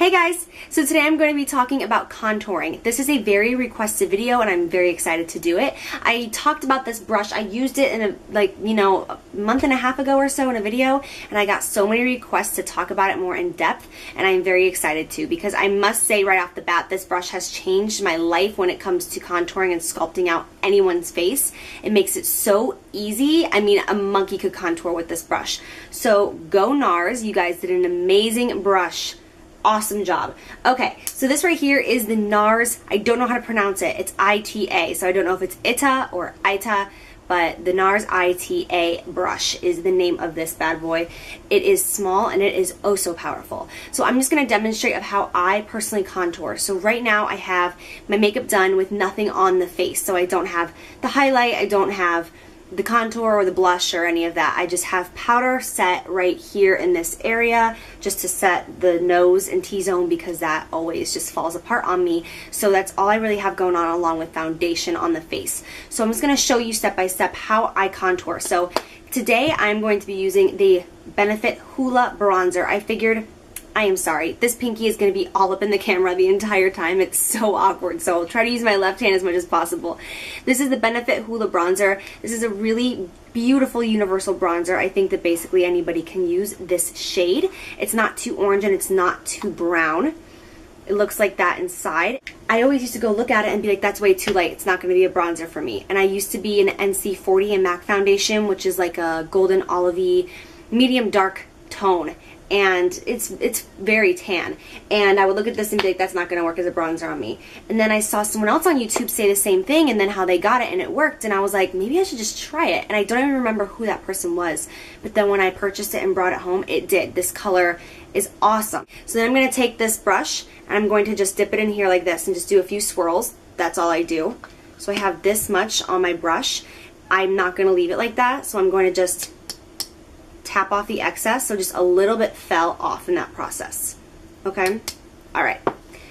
Hey guys! So today I'm going to be talking about contouring. This is a very requested video and I'm very excited to do it. I talked about this brush. I used it in a month and a half ago or so in a video, and I got so many requests to talk about it more in depth, and I'm very excited to, because I must say right off the bat, this brush has changed my life when it comes to contouring and sculpting out anyone's face. It makes it so easy. I mean, a monkey could contour with this brush. So go NARS, you guys did an amazing brush. Awesome job. Okay, so this right here is the NARS. I don't know how to pronounce it. It's ITA, so I don't know if it's ITA or ITA, but the NARS ITA brush is the name of this bad boy. It is small and it is oh so powerful. So I'm just going to demonstrate of how I personally contour. So right now I have my makeup done with nothing on the face. So I don't have the highlight, I don't have the contour or the blush or any of that. I just have powder set right here in this area just to set the nose and T-zone, because that always just falls apart on me. So that's all I really have going on, along with foundation on the face. So I'm just going to show you step by step how I contour. So today I'm going to be using the Benefit Hoola Bronzer. I figured, I am sorry, this pinky is going to be all up in the camera the entire time. It's so awkward, so I'll try to use my left hand as much as possible. This is the Benefit Hoola Bronzer. This is a really beautiful universal bronzer. I think that basically anybody can use this shade. It's not too orange and it's not too brown. It looks like that inside. I always used to go look at it and be like, that's way too light. It's not going to be a bronzer for me. And I used to be an NC40 in MAC foundation, which is like a golden olivey medium dark tone. And it's very tan, and I would look at this and be like, that's not going to work as a bronzer on me. And then I saw someone else on YouTube say the same thing, and then how they got it and it worked, and I was like, maybe I should just try it. And I don't even remember who that person was, but then when I purchased it and brought it home, it did. This color is awesome. So then I'm going to take this brush and I'm going to just dip it in here like this and just do a few swirls. That's all I do. So I have this much on my brush. I'm not going to leave it like that, so I'm going to just tap off the excess, so just a little bit fell off in that process. Okay? Alright.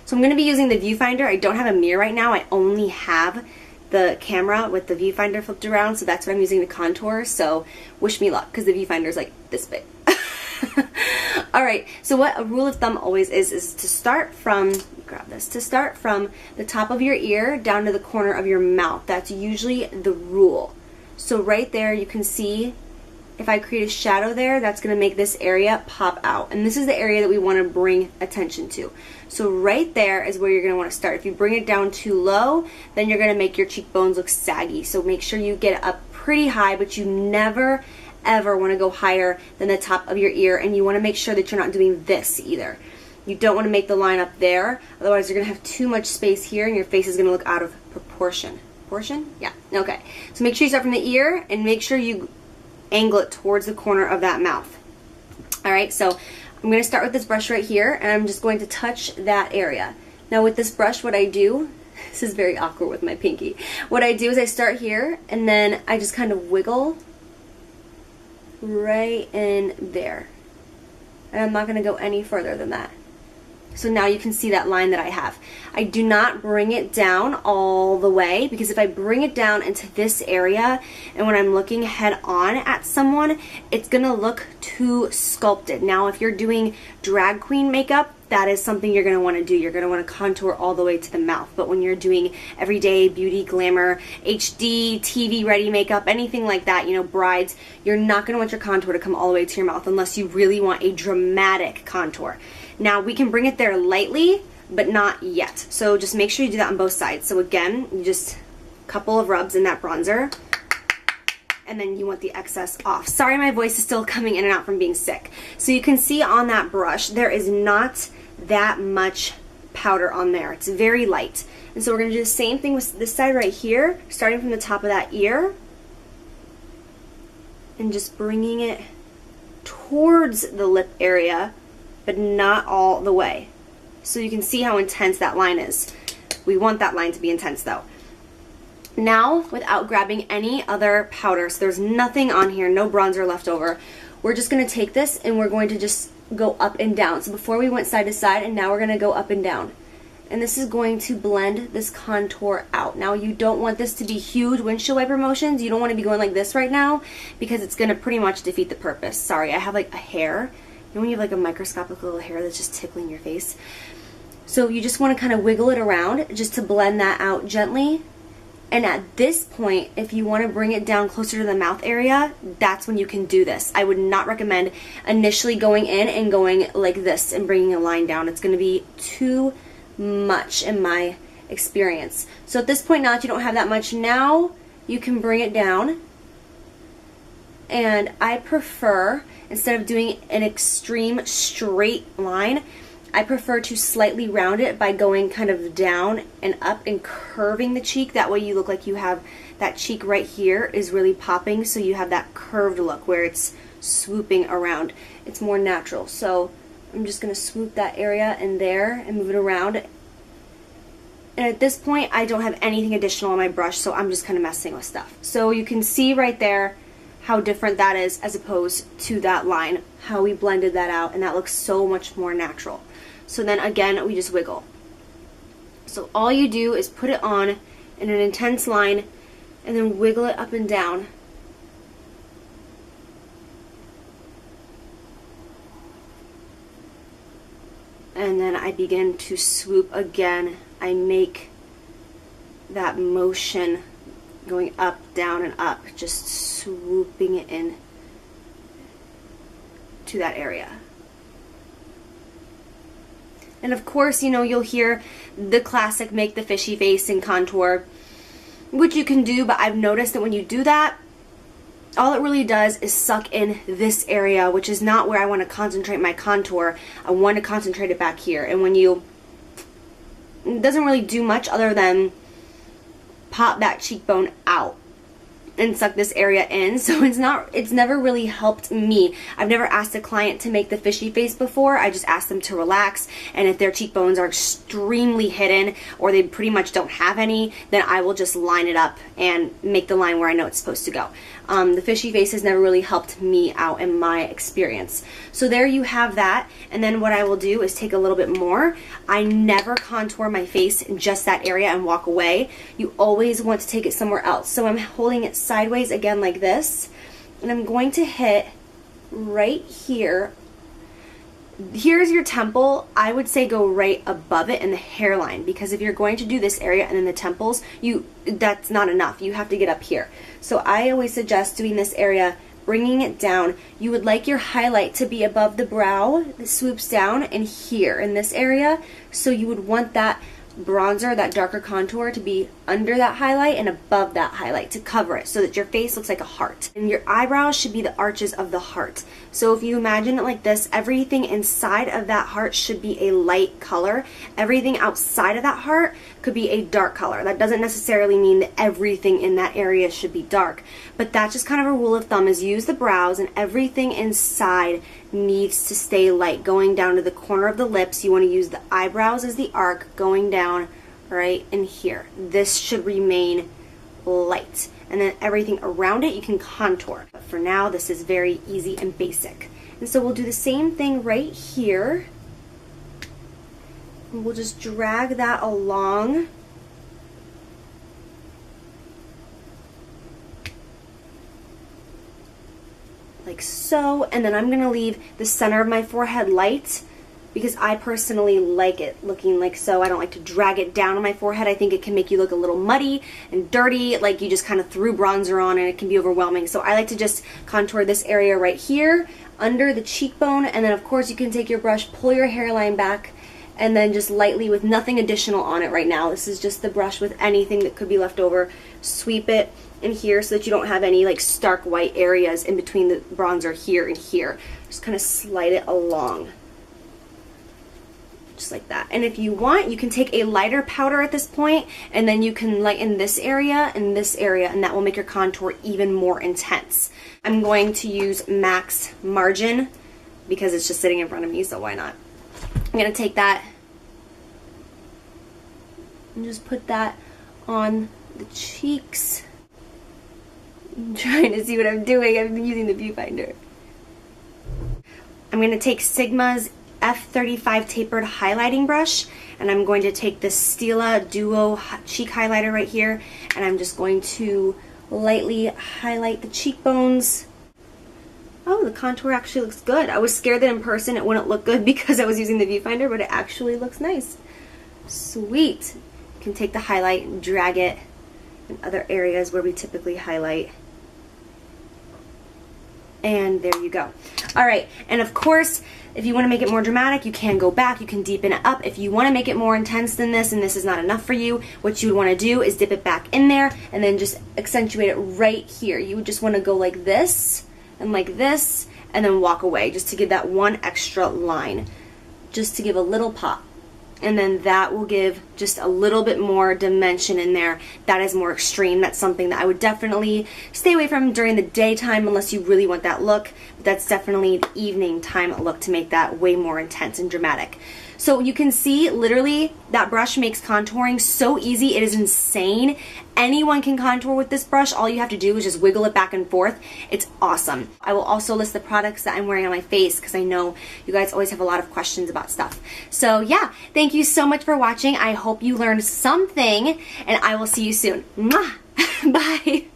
So I'm going to be using the viewfinder. I don't have a mirror right now. I only have the camera with the viewfinder flipped around, so that's what I'm using to contour. So wish me luck, because the viewfinder is like this big. Alright, so what a rule of thumb always is to start from, grab this, to start from the top of your ear down to the corner of your mouth. That's usually the rule. So right there you can see, if I create a shadow there, that's going to make this area pop out. And this is the area that we want to bring attention to. So right there is where you're going to want to start. If you bring it down too low, then you're going to make your cheekbones look saggy. So make sure you get up pretty high, but you never ever want to go higher than the top of your ear. And you want to make sure that you're not doing this either. You don't want to make the line up there. Otherwise, you're going to have too much space here and your face is going to look out of proportion. Proportion? Yeah. Okay. So make sure you start from the ear and make sure you angle it towards the corner of that mouth. Alright, so I'm going to start with this brush right here, and I'm just going to touch that area. Now with this brush, what I do, this is very awkward with my pinky, what I do is I start here, and then I just kind of wiggle right in there. And I'm not going to go any further than that. So now you can see that line that I have. I do not bring it down all the way, because if I bring it down into this area and when I'm looking head on at someone, it's going to look too sculpted. Now if you're doing drag queen makeup, that is something you're going to want to do. You're going to want to contour all the way to the mouth. But when you're doing everyday beauty, glamour, HD, TV ready makeup, anything like that, you know, brides, you're not going to want your contour to come all the way to your mouth unless you really want a dramatic contour. Now we can bring it there lightly, but not yet. So just make sure you do that on both sides. So again, you just a couple of rubs in that bronzer, and then you want the excess off. Sorry, my voice is still coming in and out from being sick. So you can see on that brush, there is not that much powder on there. It's very light. And so we're going to do the same thing with this side right here, starting from the top of that ear, and just bringing it towards the lip area, but not all the way. So you can see how intense that line is. We want that line to be intense though. Now, without grabbing any other powder, so there's nothing on here, no bronzer left over, we're just going to take this and we're going to just go up and down. So before we went side to side, and now we're going to go up and down. And this is going to blend this contour out. Now you don't want this to be huge windshield wiper motions. You don't want to be going like this right now, because it's going to pretty much defeat the purpose. Sorry, I have like a hair know when you have like a microscopic little hair that's just tickling your face? So you just want to kind of wiggle it around just to blend that out gently. And at this point, if you want to bring it down closer to the mouth area, that's when you can do this. I would not recommend initially going in and going like this and bringing a line down. It's going to be too much in my experience. So at this point, now that you don't have that much, now you can bring it down. And I prefer, instead of doing an extreme straight line, I prefer to slightly round it by going kind of down and up and curving the cheek. That way you look like you have that cheek right here is really popping, so you have that curved look where it's swooping around. It's more natural. So I'm just going to swoop that area in there and move it around. And at this point, I don't have anything additional on my brush, so I'm just kind of messing with stuff. So you can see right there how different that is as opposed to that line, how we blended that out, and that looks so much more natural. So then again, we just wiggle. So all you do is put it on in an intense line and then wiggle it up and down. And then I begin to swoop again. I make that motion going up, down, and up, just swooping it in to that area. And of course, you know, you'll hear the classic make the fishy face and contour, which you can do, but I've noticed that when you do that, all it really does is suck in this area, which is not where I want to concentrate my contour. I want to concentrate it back here. And when you, it doesn't really do much other than pop that cheekbone out and suck this area in. So it's never really helped me. I've never asked a client to make the fishy face before. I just asked them to relax, and if their cheekbones are extremely hidden or they pretty much don't have any, then I will just line it up and make the line where I know it's supposed to go. The fishy face has never really helped me out in my experience. So there you have that. And then what I will do is take a little bit more. I never contour my face in just that area and walk away. You always want to take it somewhere else. So I'm holding it sideways again like this, and I'm going to hit right here. Here's your temple. I would say go right above it in the hairline, because if you're going to do this area and then the temples, that's not enough. You have to get up here. So I always suggest doing this area, bringing it down. You would like your highlight to be above the brow that swoops down, and here in this area. So you would want that bronzer, that darker contour, to be under that highlight and above that highlight to cover it, so that your face looks like a heart. And your eyebrows should be the arches of the heart. So if you imagine it like this, everything inside of that heart should be a light color. Everything outside of that heart could be a dark color. That doesn't necessarily mean that everything in that area should be dark, but that's just kind of a rule of thumb, is use the brows, and everything inside needs to stay light. Going down to the corner of the lips, you want to use the eyebrows as the arc, going down right in here. This should remain light, and then everything around it you can contour. But for now, this is very easy and basic. And so we'll do the same thing right here. And we'll just drag that along. Like so. And then I'm going to leave the center of my forehead light, because I personally like it looking like so. I don't like to drag it down on my forehead. I think it can make you look a little muddy and dirty, like you just kind of threw bronzer on, and it can be overwhelming. So I like to just contour this area right here under the cheekbone, and then of course you can take your brush, pull your hairline back, and then just lightly, with nothing additional on it right now, this is just the brush with anything that could be left over, sweep it in here so that you don't have any like stark white areas in between the bronzer here and here. Just kind of slide it along. Just like that. And if you want, you can take a lighter powder at this point, and then you can lighten this area and this area, and that will make your contour even more intense. I'm going to use MAC Margin because it's just sitting in front of me, so why not? I'm going to take that and just put that on the cheeks. I'm trying to see what I'm doing. I'm using the viewfinder. I'm going to take Sigma's F35 tapered highlighting brush, and I'm going to take the Stila Duo cheek highlighter right here, and I'm just going to lightly highlight the cheekbones. Oh, the contour actually looks good. I was scared that in person it wouldn't look good because I was using the viewfinder, but it actually looks nice. Sweet. You can take the highlight and drag it in other areas where we typically highlight. And there you go. All right, and of course, if you want to make it more dramatic, you can go back, you can deepen it up. If you want to make it more intense than this and this is not enough for you, what you would want to do is dip it back in there and then just accentuate it right here. You would just want to go like this and then walk away just to give that one extra line, just to give a little pop. And then that will give just a little bit more dimension in there. That is more extreme. That's something that I would definitely stay away from during the daytime unless you really want that look. But that's definitely the evening time look to make that way more intense and dramatic. So you can see literally that brush makes contouring so easy. It is insane. Anyone can contour with this brush. All you have to do is just wiggle it back and forth. It's awesome. I will also list the products that I'm wearing on my face because I know you guys always have a lot of questions about stuff. So yeah, thank you so much for watching. I hope you learned something and I will see you soon. Mwah! Bye.